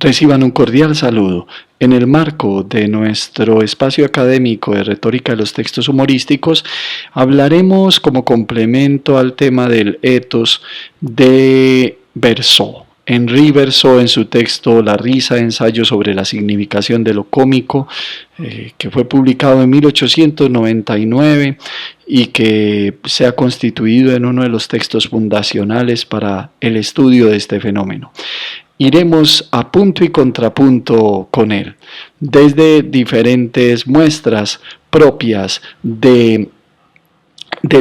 Reciban un cordial saludo. En el marco de nuestro espacio académico de retórica de los textos humorísticos, hablaremos como complemento al tema del ethos de Verso. Henri Verso, en su texto La risa, ensayo sobre la significación de lo cómico, que fue publicado en 1899 y que se ha constituido en uno de los textos fundacionales para el estudio de este fenómeno. Iremos a punto y contrapunto con él, desde diferentes muestras propias del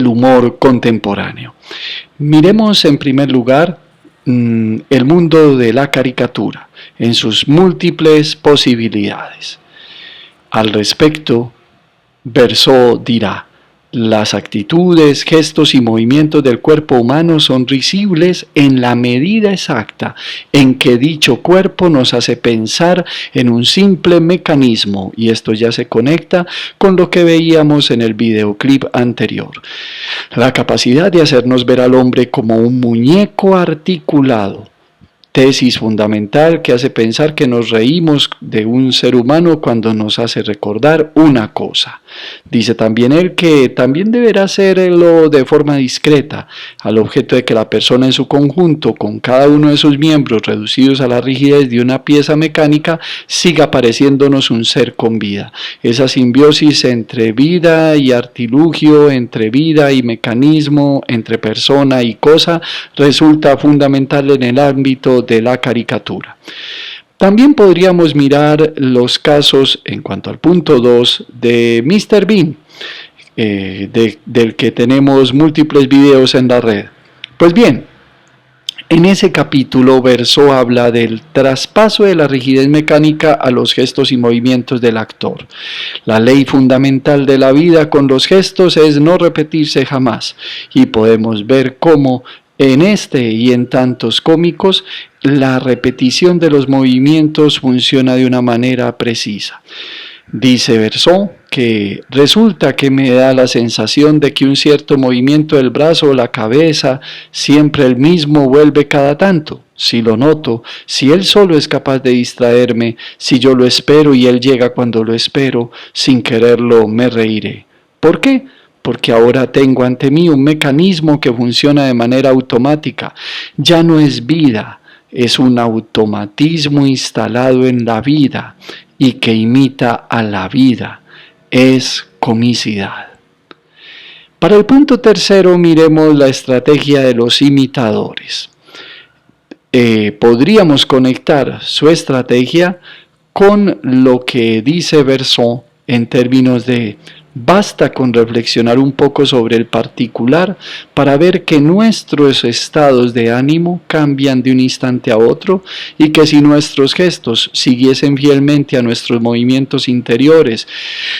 humor contemporáneo. Miremos en primer lugar el mundo de la caricatura, en sus múltiples posibilidades. Al respecto, Verso dirá: las actitudes, gestos y movimientos del cuerpo humano son risibles en la medida exacta en que dicho cuerpo nos hace pensar en un simple mecanismo, y esto ya se conecta con lo que veíamos en el videoclip anterior. La capacidad de hacernos ver al hombre como un muñeco articulado. Tesis fundamental que hace pensar que nos reímos de un ser humano cuando nos hace recordar una cosa. Dice también él que también deberá hacerlo de forma discreta, al objeto de que la persona en su conjunto, con cada uno de sus miembros reducidos a la rigidez de una pieza mecánica, siga pareciéndonos un ser con vida. Esa simbiosis entre vida y artilugio, entre vida y mecanismo, entre persona y cosa, resulta fundamental en el ámbito de la caricatura. También podríamos mirar los casos, en cuanto al punto 2, de Mr. Bean, del que tenemos múltiples videos en la red. Pues bien, en ese capítulo, Verso habla del traspaso de la rigidez mecánica a los gestos y movimientos del actor. La ley fundamental de la vida con los gestos es no repetirse jamás, y podemos ver cómo en este y en tantos cómicos, la repetición de los movimientos funciona de una manera precisa. Dice Verso que resulta que me da la sensación de que un cierto movimiento del brazo o la cabeza, siempre el mismo, vuelve cada tanto. Si lo noto, si él solo es capaz de distraerme, si yo lo espero y él llega cuando lo espero, sin quererlo me reiré. ¿Por qué? Porque ahora tengo ante mí un mecanismo que funciona de manera automática. Ya no es vida, es un automatismo instalado en la vida y que imita a la vida. Es comicidad. Para el punto tercero, miremos la estrategia de los imitadores. Podríamos conectar su estrategia con lo que dice Verso en términos de: basta con reflexionar un poco sobre el particular para ver que nuestros estados de ánimo cambian de un instante a otro y que si nuestros gestos siguiesen fielmente a nuestros movimientos interiores,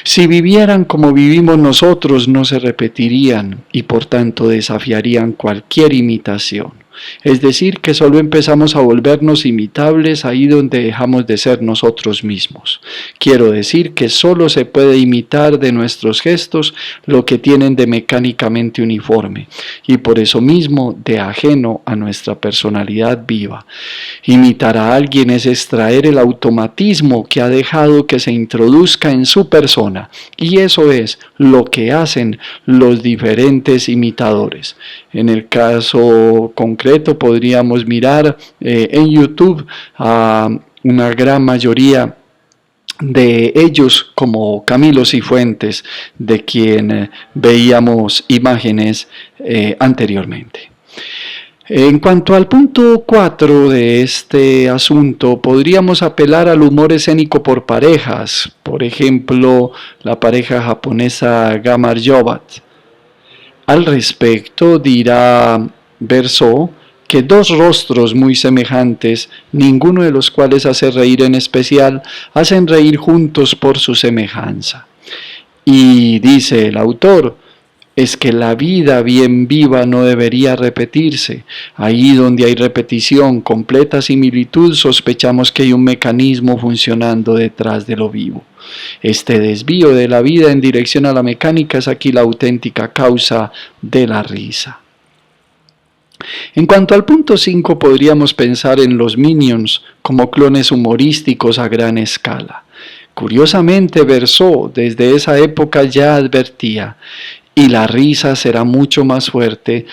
si vivieran como vivimos nosotros, no se repetirían y por tanto desafiarían cualquier imitación. Es decir, que solo empezamos a volvernos imitables ahí donde dejamos de ser nosotros mismos. Quiero decir que solo se puede imitar de nuestros gestos lo que tienen de mecánicamente uniforme, y por eso mismo de ajeno a nuestra personalidad viva. Imitar a alguien es extraer el automatismo que ha dejado que se introduzca en su persona, y eso es lo que hacen los diferentes imitadores. En el caso concreto podríamos mirar en YouTube a una gran mayoría de ellos, como Camilo Cifuentes, de quien veíamos imágenes anteriormente. En cuanto al punto 4 de este asunto, podríamos apelar al humor escénico por parejas, por ejemplo, la pareja japonesa Gamar Yobat. Al respecto dirá Verso que dos rostros muy semejantes, ninguno de los cuales hace reír en especial, hacen reír juntos por su semejanza. Y dice el autor: es que la vida bien viva no debería repetirse. Ahí donde hay repetición, completa similitud, sospechamos que hay un mecanismo funcionando detrás de lo vivo. Este desvío de la vida en dirección a la mecánica es aquí la auténtica causa de la risa. En cuanto al punto 5, podríamos pensar en los Minions como clones humorísticos a gran escala. Curiosamente, Verso desde esa época ya advertía: y la risa será mucho más fuerte,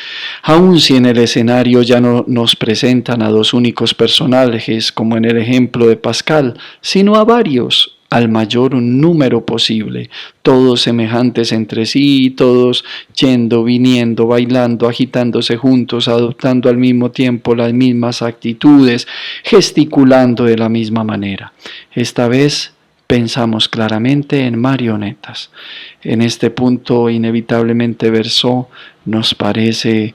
aun si en el escenario ya no nos presentan a dos únicos personajes, como en el ejemplo de Pascal, sino a varios, al mayor número posible, todos semejantes entre sí, todos yendo, viniendo, bailando, agitándose juntos, adoptando al mismo tiempo las mismas actitudes, gesticulando de la misma manera. Esta vez pensamos claramente en marionetas. En este punto inevitablemente Verso nos parece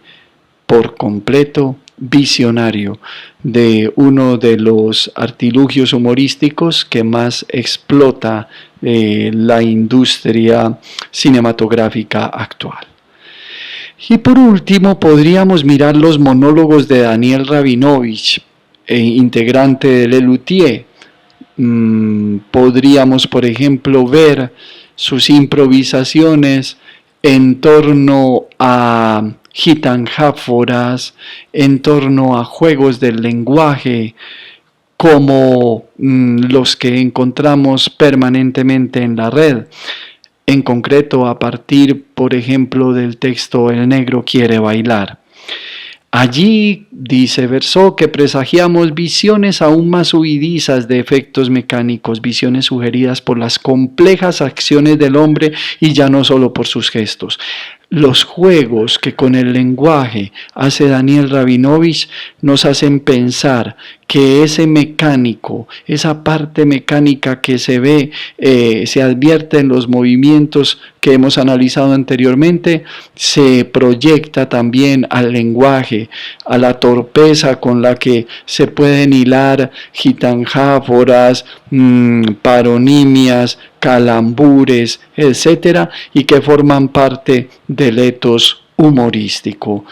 por completo visionario de uno de los artilugios humorísticos que más explota la industria cinematográfica actual. Y por último podríamos mirar los monólogos de Daniel Rabinovich, integrante de Lelutier. Podríamos, por ejemplo, ver sus improvisaciones en torno a gitanjáforas, en torno a juegos del lenguaje, como los que encontramos permanentemente en la red. En concreto, a partir, por ejemplo, del texto El negro quiere bailar. Allí, dice Verso, que presagiamos visiones aún más huidizas de efectos mecánicos, visiones sugeridas por las complejas acciones del hombre y ya no solo por sus gestos. Los juegos que con el lenguaje hace Daniel Rabinovich nos hacen pensar que ese mecánico, esa parte mecánica que se ve, se advierte en los movimientos que hemos analizado anteriormente, se proyecta también al lenguaje, a la torpeza con la que se pueden hilar gitanjáforas, paronimias, calambures, etcétera, y que forman parte del etos humorístico.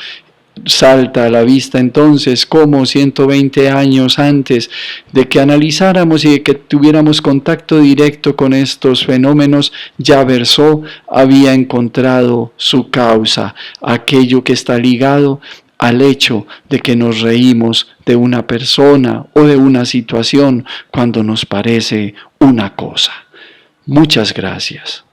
Salta a la vista entonces cómo 120 años antes de que analizáramos y de que tuviéramos contacto directo con estos fenómenos, ya Verso había encontrado su causa, aquello que está ligado al hecho de que nos reímos de una persona o de una situación cuando nos parece una cosa. Muchas gracias.